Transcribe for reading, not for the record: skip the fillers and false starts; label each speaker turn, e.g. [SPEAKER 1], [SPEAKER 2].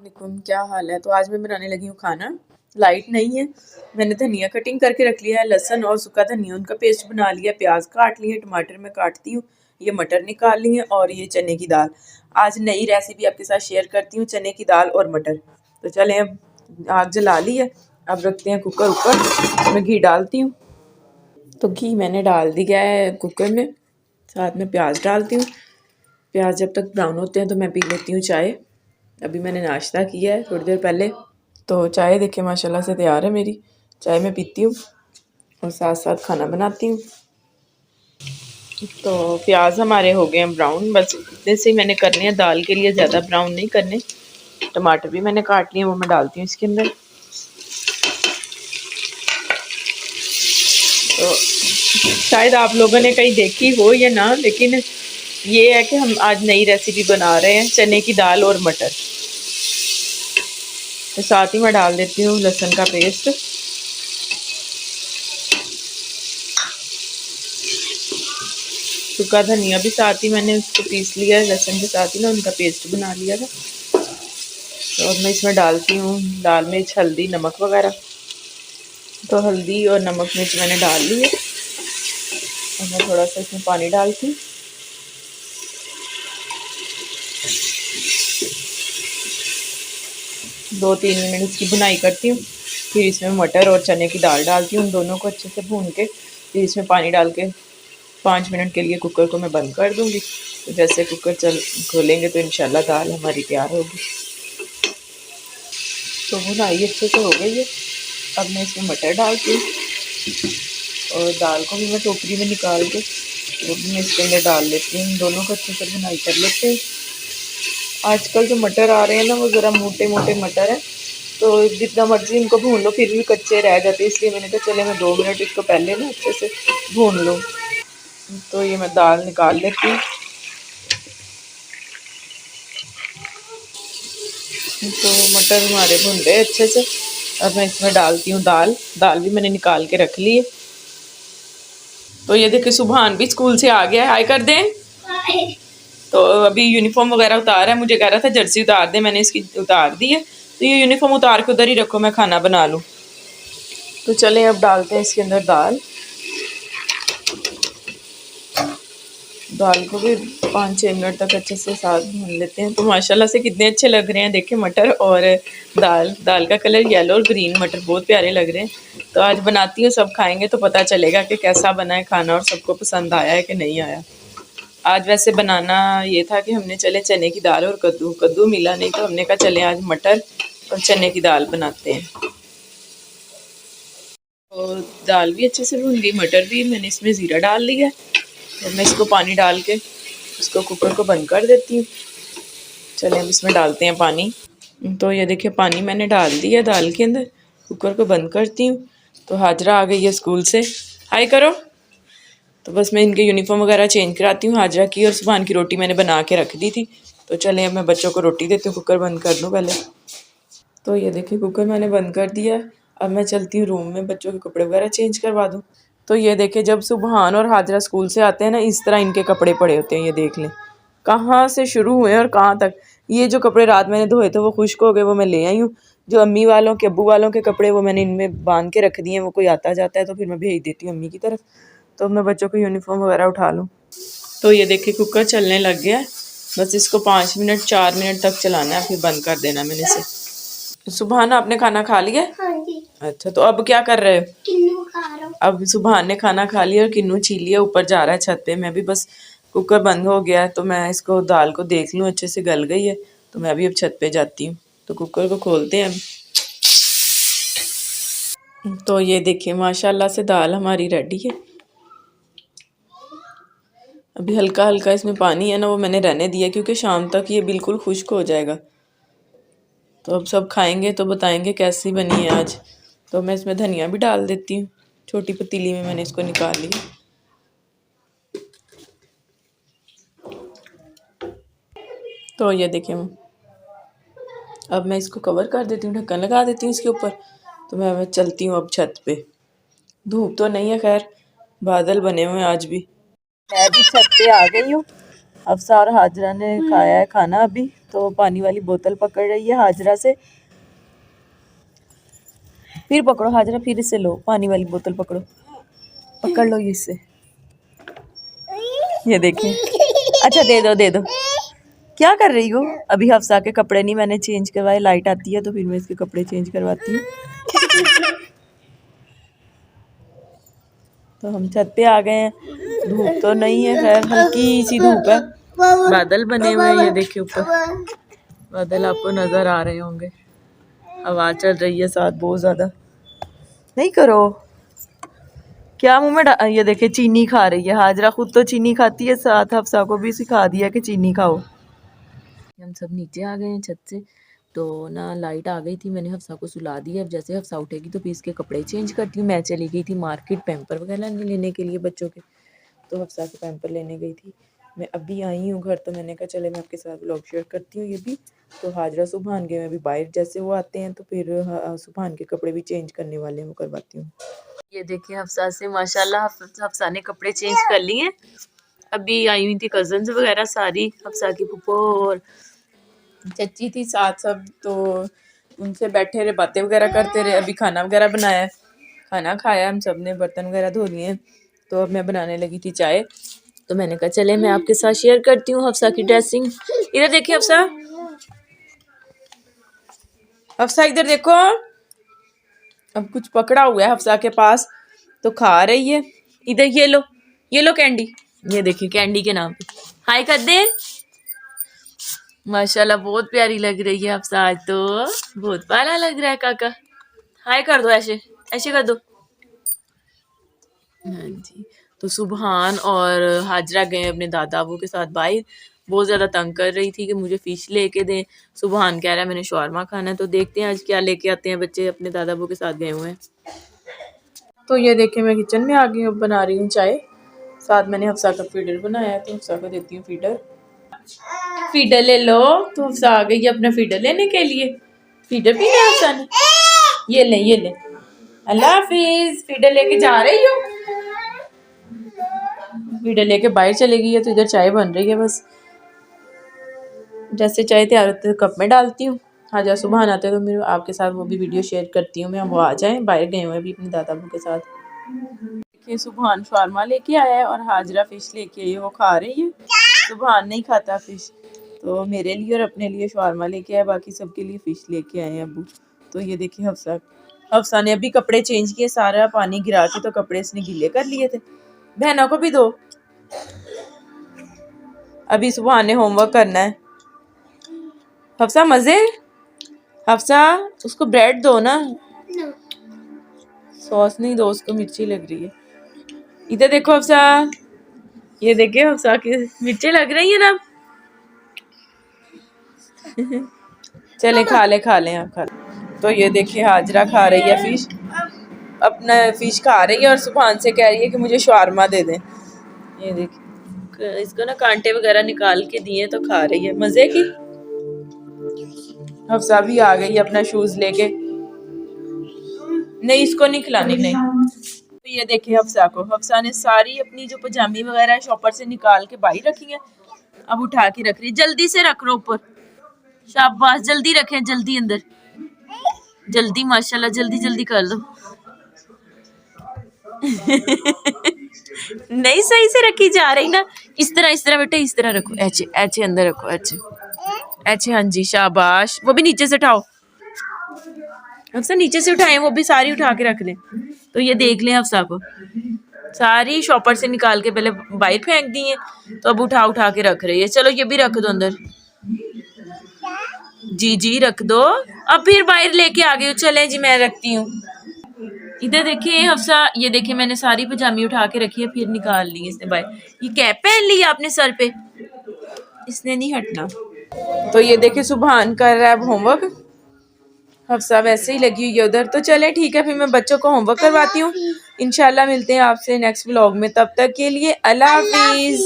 [SPEAKER 1] देखो क्या हाल है। तो आज मैं बनाने लगी हूँ खाना। लाइट नहीं है। मैंने धनिया कटिंग करके रख लिया है, लहसुन और सूखा धनिया उनका पेस्ट बना लिया, प्याज काट लिए, टमाटर मैं काटती हूँ, ये मटर निकाल लिए और ये चने की दाल। आज नई रेसिपी आपके साथ शेयर करती हूँ, चने की दाल और मटर। तो चलें, अब आग जला ली है, अब रखते हैं कुकर ऊपर। मैं घी डालती हूँ। तो घी मैंने डाल दिया है कुकर में, साथ में प्याज डालती हूँ। प्याज जब तक ब्राउन होते हैं तो मैं पी लेती हूँ चाय। अभी मैंने नाश्ता किया है थोड़ी देर पहले। तो चाय देखिए माशाल्लाह से तैयार है मेरी। चाय मैं पीती हूँ और साथ साथ खाना बनाती हूँ। तो प्याज हमारे हो गए हैं ब्राउन, बस इतने से ही मैंने करने हैं, दाल के लिए ज़्यादा ब्राउन नहीं करने। टमाटर भी मैंने काट लिए, वो मैं डालती हूँ इसके अंदर। तो शायद आप लोगों ने कहीं देखी हो या ना, लेकिन ये है कि हम आज नई रेसिपी बना रहे हैं, चने की दाल और मटर। तो साथ ही मैं डाल देती हूँ लहसुन का पेस्ट। सूखा धनिया भी साथ ही मैंने उसको पीस लिया है, लहसुन के साथ ही ना उनका पेस्ट बना लिया था। तो अब मैं इसमें डालती हूँ लाल मिर्च, हल्दी, नमक वगैरह। तो हल्दी और नमक मिर्च मैंने डाल ली है और मैं थोड़ा सा इसमें पानी डालती हूँ। दो तीन मिनट की भुनाई करती हूँ, फिर इसमें मटर और चने की दाल डालती हूँ, दोनों को अच्छे से भून के फिर इसमें पानी डाल के 5 मिनट के लिए कुकर को मैं बंद कर दूँगी। तो जैसे कुकर खोलेंगे तो इंशाल्लाह दाल हमारी तैयार होगी। तो भुनाई अच्छे से हो गई है। अब मैं इसमें मटर डालती हूँ और दाल को भी मैं टोकरी में निकाल के वो भी मैं इसके अंदर डाल लेती हूँ। दोनों को अच्छे से भुनाई कर लेते हैं। आजकल जो मटर आ रहे हैं ना, वो ज़रा मोटे मोटे मटर हैं, तो जितना मर्जी इनको भून लो फिर भी कच्चे रह जाते, इसलिए मैंने कहा चले मैं 2 मिनट इसको पहले ना अच्छे से भून लूँ। तो ये मैं दाल निकाल लेती हूँ। तो मटर हमारे भुन गए अच्छे से। अब मैं इसमें डालती हूँ दाल। दाल भी मैंने निकाल के रख ली है। तो ये देखिए सुभान भी स्कूल से आ गया है, हाय कर दें। तो अभी यूनिफॉर्म वगैरह उतारा है, मुझे कह रहा था जर्सी उतार दे, मैंने इसकी उतार दी है। तो ये यूनिफॉर्म उतार के उधर ही रखो, मैं खाना बना लूँ। तो चलें अब डालते हैं इसके अंदर दाल। दाल को भी 5-6 मिनट तक अच्छे से साथ भून लेते हैं। तो माशाल्लाह से कितने अच्छे लग रहे हैं, देखिए मटर और दाल का कलर येलो और ग्रीन, मटर बहुत प्यारे लग रहे हैं। तो आज बनाती हूँ, सब खाएंगे तो पता चलेगा कि कैसा बना है खाना और सबको पसंद आया है कि नहीं आया। आज वैसे बनाना ये था कि हमने चले चने की दाल और कद्दू मिला नहीं, तो हमने कहा चले आज मटर और चने की दाल बनाते हैं। और दाल भी अच्छे से भून गई, मटर भी, मैंने इसमें ज़ीरा डाल दिया। तो मैं इसको पानी डाल के इसको कुकर को बंद कर देती हूँ। चलिए अब इसमें डालते हैं पानी। तो ये देखिए पानी मैंने डाल दिया दाल के अंदर, कुकर को बंद करती हूँ। तो हाजरा आ गई है स्कूल से, हाय करो। तो बस मैं इनके यूनिफॉर्म वगैरह चेंज कराती हूँ हाजरा की, और सुबह की रोटी मैंने बना के रख दी थी। तो चले अब मैं बच्चों को रोटी देती हूँ, कुकर बंद कर दूँ पहले। तो ये देखिए कुकर मैंने बंद कर दिया। अब मैं चलती हूँ रूम में, बच्चों के कपड़े वगैरह चेंज करवा दूँ। तो ये देखिए जब सुबहान और हाजरा स्कूल से आते हैं ना, इस तरह इनके कपड़े पड़े होते हैं। ये देख लें कहाँ से शुरू हुए और कहाँ तक। ये जो कपड़े रात मैंने धोए थे वो खुश्क हो गए, वो मैं ले आई हूँ। जो अम्मी वालों के, अब्बू वालों के कपड़े, वो मैंने इनमें बांध के रख दिए हैं। वो कोई आता जाता है तो फिर मैं भेज देती हूँ अम्मी की तरफ। तो मैं बच्चों को यूनिफॉर्म वगैरह उठा लूँ। तो ये देखिए कुकर चलने लग गया है। बस इसको 5 मिनट 4 मिनट तक चलाना है, फिर बंद कर देना मैंने इसे। सुबहान आपने खाना खा लिया? हाँ जी। अच्छा, तो अब क्या कर रहे हो? किन्नू खा रहा हूँ। अब सुबहान ने खाना खा लिया और किन्नू छीन लिया, ऊपर जा रहा है छत पे। मैं भी बस कुकर बंद हो गया है तो मैं इसको दाल को देख लूँ अच्छे से गल गई है, तो मैं भी अब छत पे जाती हूँ। तो कुकर को खोलते हैं अब। तो ये देखिए माशाल्लाह से दाल हमारी रेडी है। अभी हल्का हल्का इसमें पानी है ना, वो मैंने रहने दिया क्योंकि शाम तक ये बिल्कुल खुश्क हो जाएगा। तो अब सब खाएंगे तो बताएंगे कैसी बनी है आज। तो मैं इसमें धनिया भी डाल देती हूँ, छोटी पतीली में मैंने इसको निकाल लिया। तो ये देखिए अब मैं इसको कवर कर देती हूँ, ढक्कन लगा देती हूँ इसके ऊपर। तो मैं चलती हूँ अब छत पे। धूप तो नहीं है, खैर बादल बने हुए हैं आज भी। मैं भी छत पे आ गई हूँ। हफ्सा और हाजरा ने खाया है खाना अभी, तो पानी वाली बोतल पकड़ रही है हाजरा से। फिर पकड़ो हाजरा, फिर इससे लो, पानी वाली बोतल पकड़ो, पकड़ लो इससे। ये देखिए, अच्छा दे दो दे दो। क्या कर रही हो? अभी हफ्सा के कपड़े नहीं मैंने चेंज करवाए, लाइट आती है तो फिर मैं इसके कपड़े चेंज करवाती हूँ। तो हम छत पे आ गए हैं, धूप तो नहीं है, खैर हल्की सी धूप है, बादल बने हुए हैं। ये देखिए ऊपर बादल आपको नजर आ रहे होंगे, हवा चल रही है साथ बहुत ज्यादा। नहीं करो, क्या मुंह में ये देखिए चीनी खा रही है हाजरा, खुद तो चीनी खाती है, साथ हफ्सा को भी सिखा दिया कि चीनी खाओ। हम सब नीचे आ गए हैं छत से, तो ना लाइट आ गई थी, मैंने हफ्सा को सुला दिया। अब जैसे हफ्सा उठेगी तो फिर इसके कपड़े चेंज करती हूँ। मैं चली गई थी मार्केट पैम्पर वगैरह लेने के लिए बच्चों के, तो हफ्सा के पैम्पर लेने गई थी। मैं अभी आई हूँ घर, तो मैंने कहा चले मैं आपके साथ व्लॉग शेयर करती हूँ ये भी। तो हाजरा सुबहान के मैं अभी बाहर, जैसे वो आते हैं तो फिर सुबहान के कपड़े भी चेंज करने वाले हैं, वो करवाती हूँ। ये देखिए हफ्सा से माशाल्लाह हफ्सा ने कपड़े चेंज कर लिए हैं। अभी आई हुई थी कजन्स वगैरह सारी, हफ्सा की फूफो और चच्ची थी साथ सब, तो उनसे बैठे रहे, बातें वगैरह करते रहे। अभी खाना वगैरह बनाया, खाना खाया, हम सब ने बर्तन वगैरह धो लिए। तो अब मैं बनाने लगी थी चाय, तो मैंने कहा चले मैं आपके साथ शेयर करती हूँ हफ्सा की ड्रेसिंग। इधर देखिए हफ्सा, हफ्सा इधर देखो, अब कुछ पकड़ा हुआ है हफ्सा के पास तो खा रही है। इधर ये लो कैंडी, ये देखिए कैंडी के नाम पे हाय कर दे। माशाल्लाह बहुत प्यारी लग रही है हफ्सा, आज तो बहुत प्यारा लग रहा है काका। हाय कर दो, ऐसे ऐसे कर दो। हाँ जी, तो सुबहान और हाजरा गए अपने दादा अबू के साथ बाहर। बहुत ज़्यादा तंग कर रही थी कि मुझे फ़िश लेके दें। सुबहान कह रहा है मैंने शौरमा खाना है, तो देखते हैं आज क्या लेके आते हैं बच्चे, अपने दादा अबू के साथ गए हुए हैं। तो ये देखिए मैं किचन में आ गई हूँ, बना रही हूँ चाय, साथ मैंने हफ्सा का फीडर बनाया है, तो हफ्सा को देती हूँ फीडर। फीडर ले लो, तो हफ्सा आ गई है अपना फीडर लेने के लिए। फीडर पीना है हफ्सा ने, ये ले अल्लाह हाफिज। फीडर लेके जा रही हो, फीडर लेके बाहर चली गई है, तो इधर चाय बन रही है। बस जैसे चाय तैयार होती है कप में डालती हूँ। हाजा सुबह आते हैं तो मेरे आपके साथ वो भी वीडियो शेयर करती हूँ मैं, वो आ जाए, बाहर गए हुए भी अपने दादा अबू के साथ। देखिए सुबहान शौरमा लेके आया है और हाजरा फिश लेके आई है, वो खा रही है। सुबहान नहीं खाता फिश, तो मेरे लिए और अपने लिए शौरमा लेके आया, बाकी सबके लिए फिश लेके आए हैं अबू। तो ये देखिए हफ्सा ने अभी कपड़े चेंज किए, सारा पानी गिरा के तो कपड़े इसने गीले कर लिए थे। बहनों को भी दो, अभी सुबहान ने होमवर्क करना है। हफ्सा मजे, हफ्सा उसको ब्रेड दो ना, सॉस नहीं दो उसको, मिर्ची लग रही है। इधर देखो हफ्सा, ये देखिए हफ्सा की मिर्ची लग रही है ना। चले खा ले आप खा ले। तो ये देखिए हाजरा खा रही है फिश, अपना फिश खा रही है और सुबहान से कह रही है कि मुझे शौरमा दे दें। ये देखिए इसको ना कांटे वगैरह निकाल के दिए तो खा रही है मजे की। हफ्सा भी आ गई अपना शूज लेके, नहीं इसको नहीं खिलानी नहीं। तो ये देखिए हफ्सा को, हफ्सा ने सारी अपनी जो पजामी वगैरह शॉपर से निकाल के बाहर रखी है, अब उठा के रख रही। जल्दी से रख लो ऊपर, शाबाश, जल्दी रखें, जल्दी अंदर, जल्दी माशाल्लाह, जल्दी जल्दी कर लो। नहीं सही से रखी जा रही ना, इस तरह बेटे, इस तरह रखो, ऐसे ऐसे अंदर रखो, ऐसे ऐसे, हाँ जी शाबाश। वो भी नीचे से उठाओ हफ्सा, नीचे से उठाएं, वो भी सारी उठा के रख लें। तो ये देख लें हफ्सा को सारी शॉपर से निकाल के पहले बाहर फेंक दी है, तो अब उठा के रख रही है। चलो ये भी रख दो अंदर, जी रख दो। अब फिर बाहर लेके आ गई, चले जी मैं रखती हूँ। इधर देखिए हफ्सा, ये देखिए मैंने सारी पजामी उठा के रखी है, फिर निकाल ली इसने बाहर। ये कैप पहन ली आपने सर पे, इसने नहीं हटना। तो ये देखिए सुबहान कर रहा है अब होमवर्क, हफ्सा वैसे ही लगी हुई है उधर। तो चले ठीक है, फिर मैं बच्चों को होमवर्क करवाती हूँ। इंशाल्लाह मिलते हैं आपसे नेक्स्ट व्लॉग में, तब तक के लिए अल्लाह हाफिज।